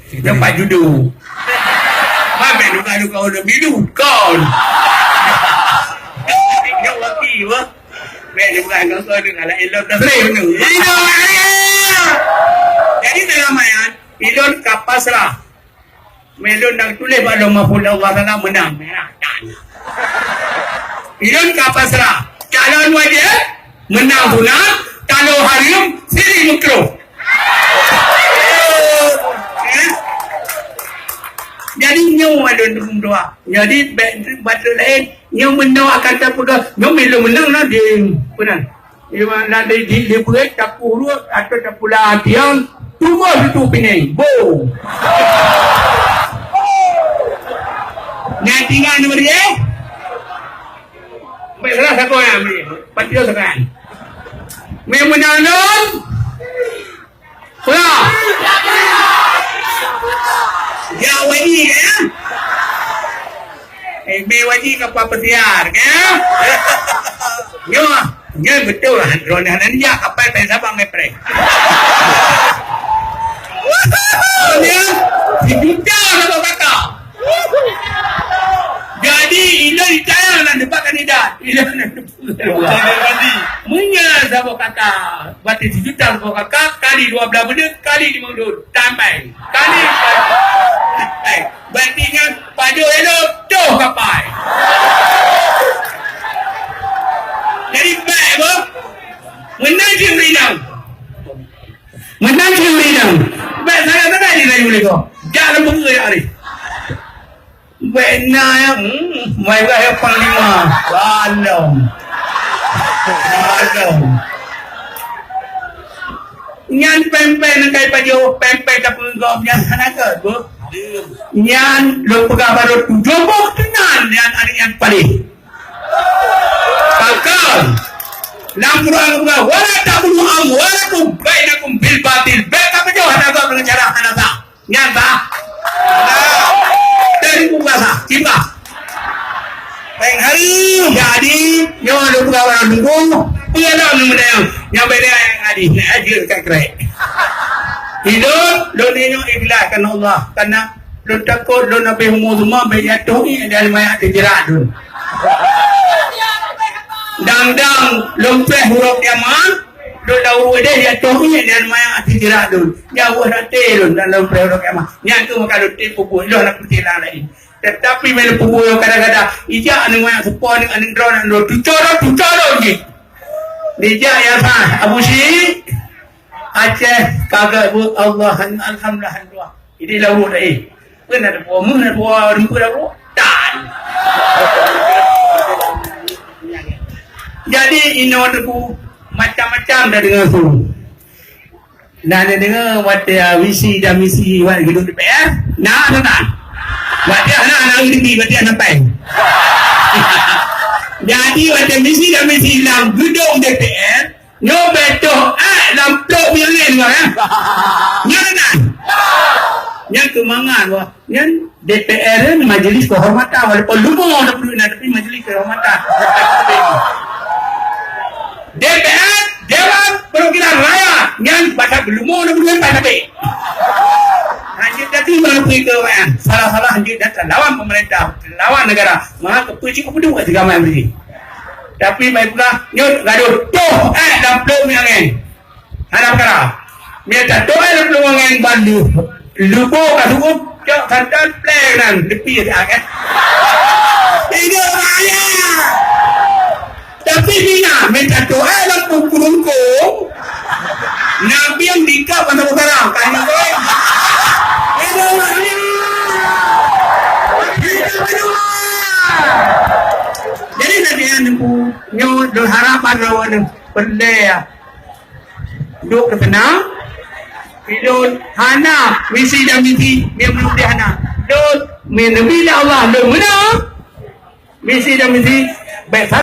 Dapat judu. Mana duka-duka orang bidu kau. Dia lagi wah. Dia bukan kau dengan elok dah sering tu. Jadi dalam ayat ilon kapasrah. Melon nak tulis pada mahfuz Allah Taala menang. Ilon kapasrah. Calon wajib menang punah. Kalau harim siri mukro. Jadi nyawa ada untuk doa. Jadi baca lain yang mendoakan tak pula. Yang belum menang lah dia. Benar. Dia berat tak urut atau tak pula tiang. Tunggu situ pening. Boom. Nak tinggal nombor dia. Baik salah satu yang beri. Patio sekarang. Memenangan. Pulang. Ya wajib ya. Wajib ke apa siar ya. Ya betul lah. Ronan dia apa yang sabang ngepre. Dia dijuta sama kata. Jadi ini dicayang nak dapat kandidat. Ini nak menyala sama kata. Berarti dijuta sama kakak. Kali 12 benda. Kali 5 benda. Tambah. Kali berarti kan pada elok tuh kapai. Jadi baik apa? Menang je meridang. Menang je meridang. Baik saya tak ada lagi boleh kau. Jangan bunga ya hari. Benar ya. Mereka yang panglima. Balong. Nyan pempek nak kait baju pempek tak penggom nyan hanakat bu. Nyan lo pegang baru jomok tenan yang ada yang paling. Kakak. Lampuran pegang wala tak bunuh am wala tu bainakum bil batil. Baik apa jauh hanakat dengan cara hanakat. Nyan tak? Dari puasa tiba. Baik hari jadi nyawa lo pegang baru tunggu. Pengalam nama yang beda yang adi nak ajar kat kerek. Hidup lo nengok ikhlas kerana Allah kerana lo takut lo nabi umur semua baik jatuh ni dan mayat terjerat tu. Dang lo peh huruf kiamat lo tahu dia jatuh ni dan mayat terjerat tu. Jauh hati lo dan lo peh huruf kiamat. Yang tu maka lo tipu pun lo nak pertilah lagi. Tetapi bila pukul kadang-kadang ijak anu mayat sepon anu drone anu tucoro ni. Dijak ya sah Abu Syik Aceh kagak buat Allah alhamdulillah. Ini lalu dah pun ada buah mun ada buah rimpu dah buah dan. Jadi ini aku macam-macam dah dengar tu. Nah ada dengar waktu visi dan misi buat gedung DPR. Nah tak. Waktu anak ini waktu anak pai. Jadi macam misi dan misi dalam gedung DPR nyobeto lampu yang lain kan nyanan yang kemangan wah yang DPR ni majlis kehormatan walaupun lumur tapi majlis kehormatan DPR Dewan Perwakilan Rakyat yang pada lumur tapi hanya tadi baru pergi ke salah-salah hanya datang lawan pemerintah lawan negara maka kepuji kedua juga main beri tapi mai pula nyut gaduh tuh dalam peluk yang lain hadap kara minta tuh dalam peluk yang lain bandu lupa kasukup cok santan pleng nan lepi dia kan tidak raya tapi Bina minta tuh dalam peluk Nabi yang dikap pada sekarang kan tidak raya jadi nanti yang nyut harapan lawan pendaya duk ke sana hidup hana misi dan misi dia belum dia hana duk menabila Allah duk mana misi dan misi baik